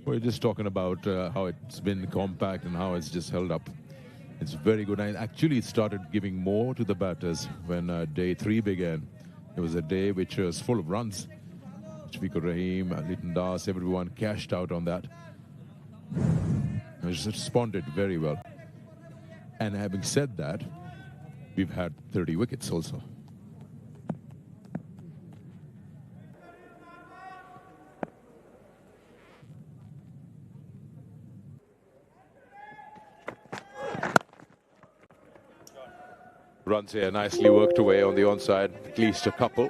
We're just talking about how it's been compact and how it's just held up. It's very good. And actually, it started giving more to the batters when day 3 began. It was a day which was full of runs. Shafiqur Rahim, Liton Das, everyone cashed out on that. It was responded very well. And having said that, we've had 30 wickets also. Runs here, nicely worked away on the onside, at least a couple.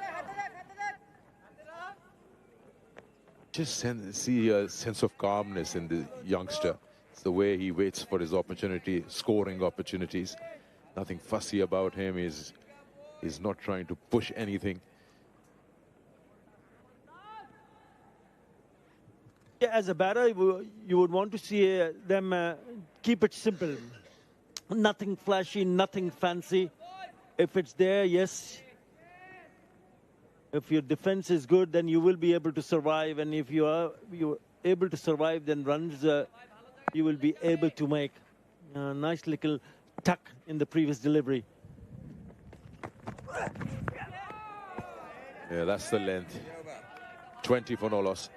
Just see a sense of calmness in the youngster. It's the way he waits for his opportunity, scoring opportunities. Nothing fussy about him. He's not trying to push anything. Yeah, as a batter, you would want to see them keep it simple. Nothing flashy, nothing fancy. If it's there, yes. If your defense is good, then you will be able to survive. And if you're able to survive, then runs you will be able to make. A nice little tuck in the previous delivery. Yeah, that's the length. 20 for no loss.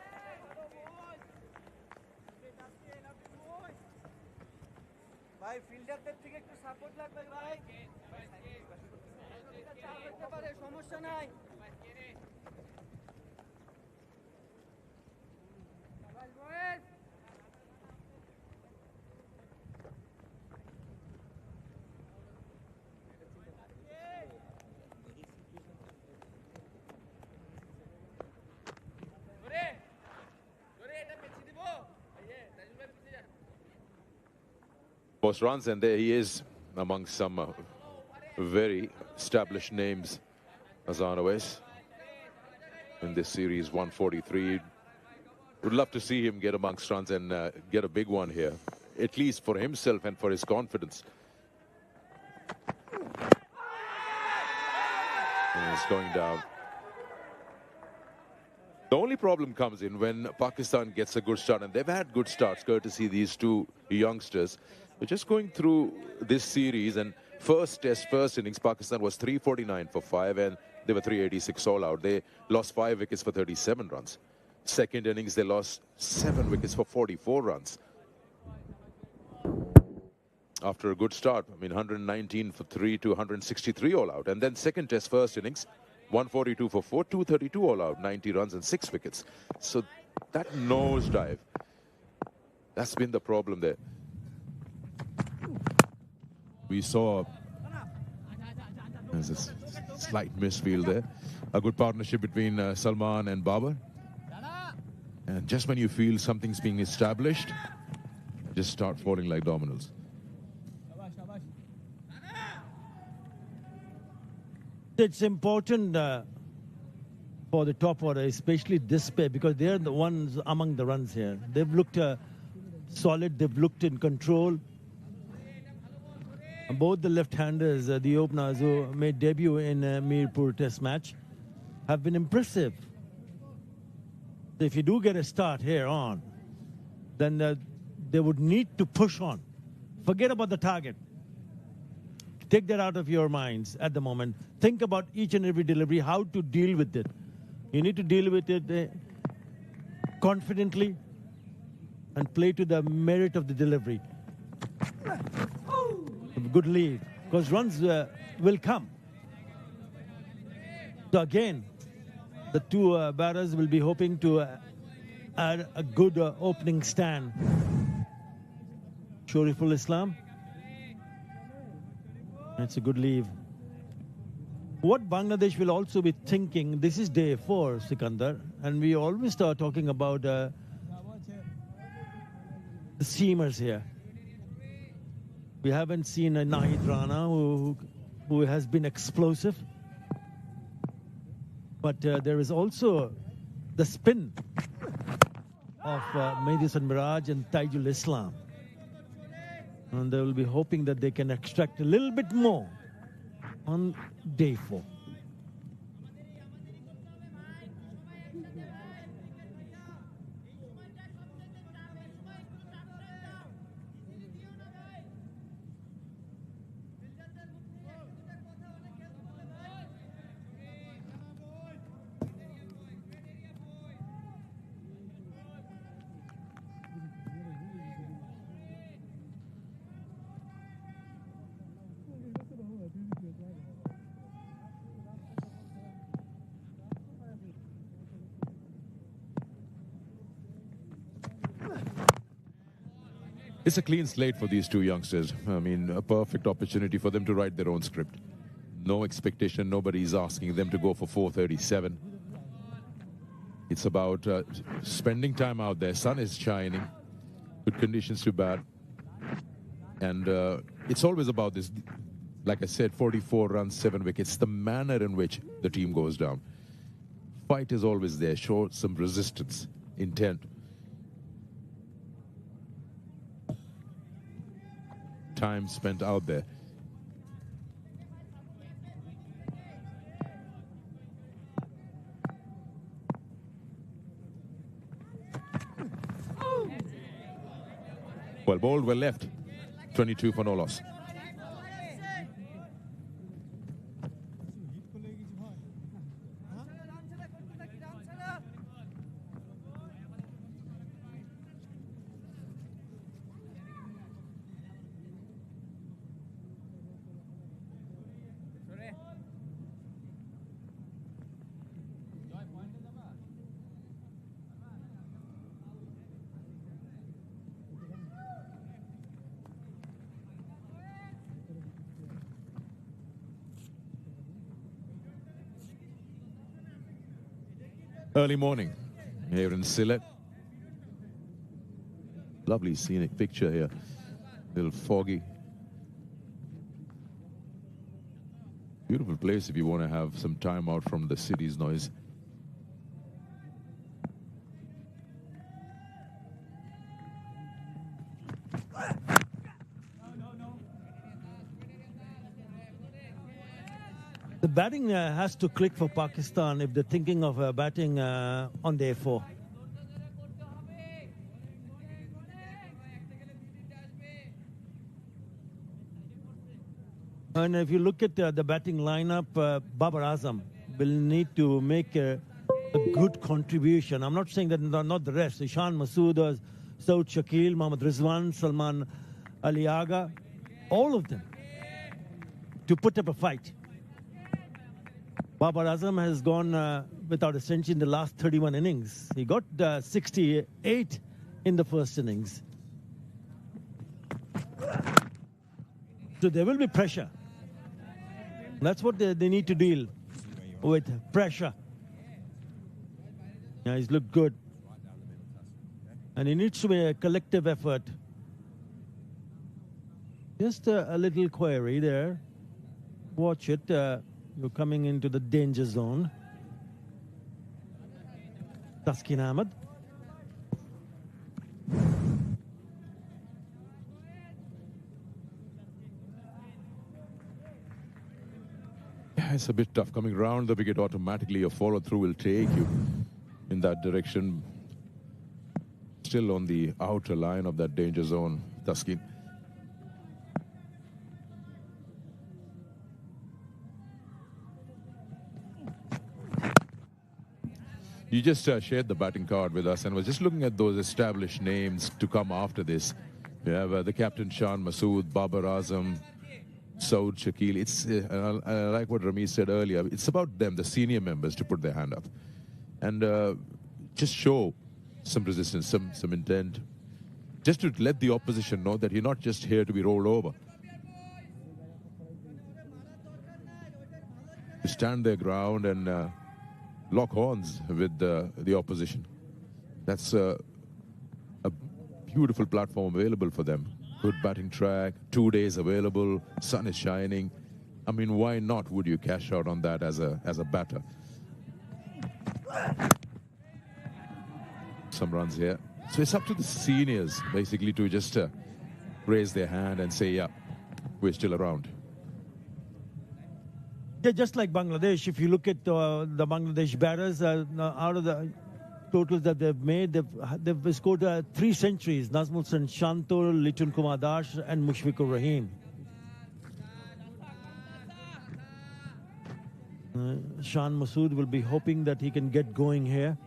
Most runs, and there he is among some very established names. Azan Owais in this series, 143. Would love to see him get amongst runs and get a big one here, at least for himself and for his confidence. And it's going down. The only problem comes in when Pakistan gets a good start, and they've had good starts courtesy these two youngsters. We're just going through this series, and first test, first innings, Pakistan was 349 for 5, and they were 386 all out. They lost 5 wickets for 37 runs. Second innings, they lost 7 wickets for 44 runs. After a good start, I mean, 119 for 3 to 163 all out. And then second test, first innings, 142 for 4, 232 all out, 90 runs and 6 wickets. So that nosedive, that's been the problem there. We saw there's a slight misfield there. A good partnership between Salman and Babar. And just when you feel something's being established, just start falling like dominoes. It's important for the top order, especially this pair, because they're the ones among the runs here. They've looked solid, they've looked in control. Both the left-handers, the openers who made debut in Mirpur Test match, have been impressive. So if you do get a start here on, then they would need to push on. Forget about the target. Take that out of your minds at the moment. Think about each and every delivery, how to deal with it. You need to deal with it confidently and play to the merit of the delivery. Good lead, because runs will come. So again, the two batters will be hoping to add a good opening stand. Shoriful Islam. It's a good leave. What Bangladesh will also be thinking, this is day 4, Sikandar, and we always start talking about the seamers here. We haven't seen a Nahid Rana who has been explosive. But there is also the spin. of Madison Mirage and Taijul Islam. And they will be hoping that they can extract a little bit more on day 4. It's a clean slate for these two youngsters. I mean, a perfect opportunity for them to write their own script. No expectation. Nobody's asking them to go for 437. It's about spending time out there. Sun is shining. Good conditions to bat. And it's always about this, like I said, 44 runs, 7 wickets. The manner in which the team goes down. Fight is always there. Show some resistance, intent. Time spent out there. Well bowled, well left. 22 for no loss. Early morning here in Sylhet. Lovely scenic picture here. A little foggy. Beautiful place if you want to have some time out from the city's noise. The batting has to click for Pakistan if they're thinking of batting on day 4. And if you look at the batting lineup, Babar Azam will need to make a good contribution. I'm not saying that not the rest. Ishan Masood, Saud Shakil, Mohammad Rizwan, Salman Ali Agha, all of them to put up a fight. Babar Azam has gone without a century in the last 31 innings. He got 68 in the first innings. So there will be pressure. That's what they need to deal with, pressure. Yeah, he's looked good. And it needs to be a collective effort. Just a little query there. Watch it. You're coming into the danger zone. Taskin Ahmed. Yeah, it's a bit tough coming round the wicket automatically. Your follow through will take you in that direction. Still on the outer line of that danger zone, Taskin. You just shared the batting card with us and was just looking at those established names to come after this. You have the captain Shan Masood, Babar Azam, Saud Shakil. It's I like what Ramesh said earlier. It's about them, the senior members, to put their hand up and just show some resistance, some intent, just to let the opposition know that you're not just here to be rolled over. To stand their ground and lock horns with the opposition. That's a beautiful platform available for them. Good batting track, 2 days available, sun is shining. I mean, why not would you cash out on that as a batter? Some runs here. So it's up to the seniors, basically, to just raise their hand and say, yeah, we're still around. Yeah, just like Bangladesh, if you look at the Bangladesh batters, out of the totals that they've made, they've scored 3 centuries. Nazmul Sen Shantor, Litun Kumar Das, and Mushfiqur Rahim. Shan Masood will be hoping that he can get going here.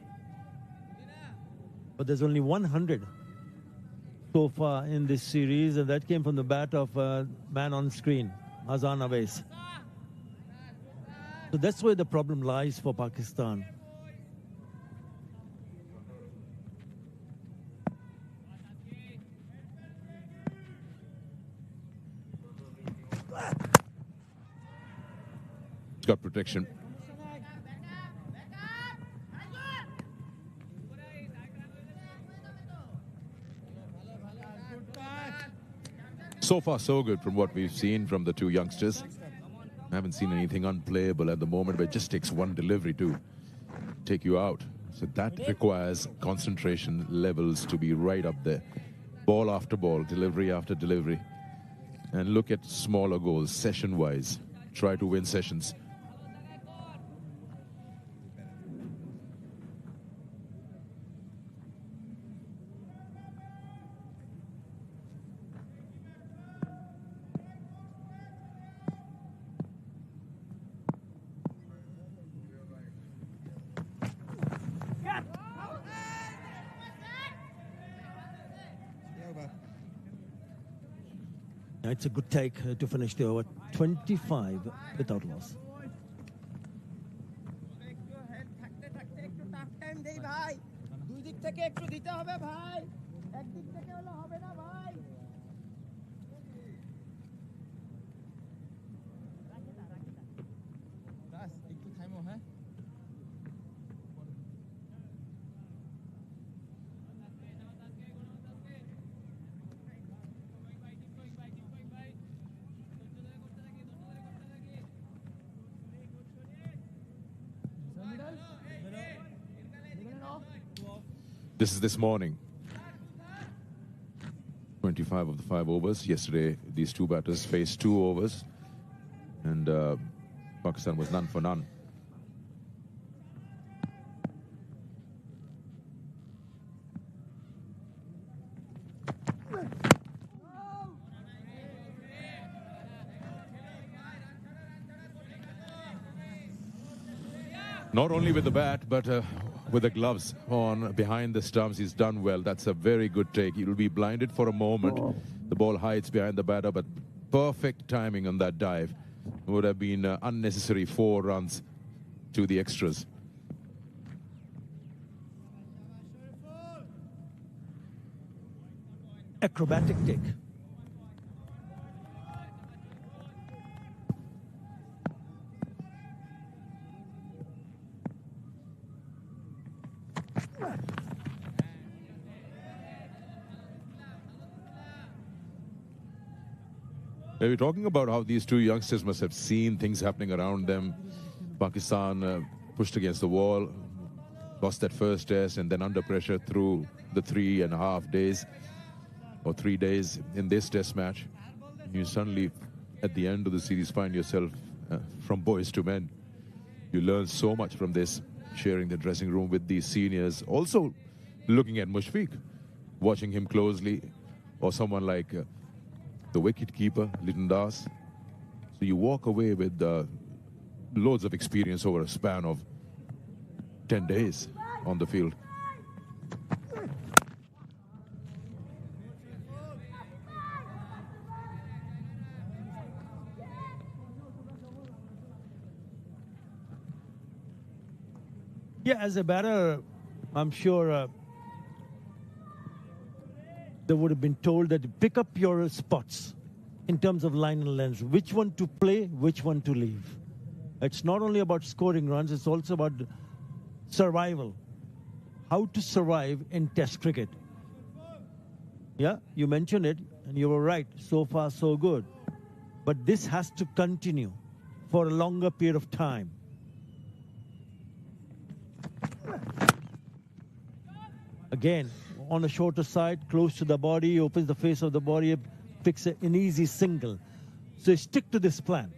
But there's only 100 so far in this series, and that came from the bat of man on screen, Azan Awais. So that's where the problem lies for Pakistan. It's got protection. So far, so good from what we've seen from the two youngsters. I haven't seen anything unplayable at the moment, but it just takes one delivery to take you out. So that requires concentration levels to be right up there. Ball after ball, delivery after delivery. And look at smaller goals, session-wise. Try to win sessions. It's a good take to finish the over. 25 without loss. This is this morning. 25 of the 5 overs. Yesterday, these two batters faced 2 overs. And Pakistan was none for none. Not only with the bat, but with the gloves on behind the stumps, he's done well. That's a very good take. He will be blinded for a moment. The ball hides behind the batter, but perfect timing on that dive. Would have been unnecessary 4 runs to the extras. Acrobatic take. We're talking about how these two youngsters must have seen things happening around them. Pakistan pushed against the wall, lost that first test, and then under pressure through the 3.5 days or 3 days in this test match. You suddenly, at the end of the series, find yourself from boys to men. You learn so much from this, sharing the dressing room with these seniors. Also looking at Mushfiq, watching him closely, or someone like the wicket-keeper, Litun Das. So you walk away with loads of experience over a span of 10 days on the field. Yeah, as a batter, I'm sure they would have been told that pick up your spots in terms of line and length, which one to play, which one to leave. It's not only about scoring runs, it's also about survival. How to survive in Test cricket. Yeah, you mentioned it, and you were right. So far, so good. But this has to continue for a longer period of time. Again, on the shorter side, close to the body, opens the face of the body, picks an easy single. So stick to this plan.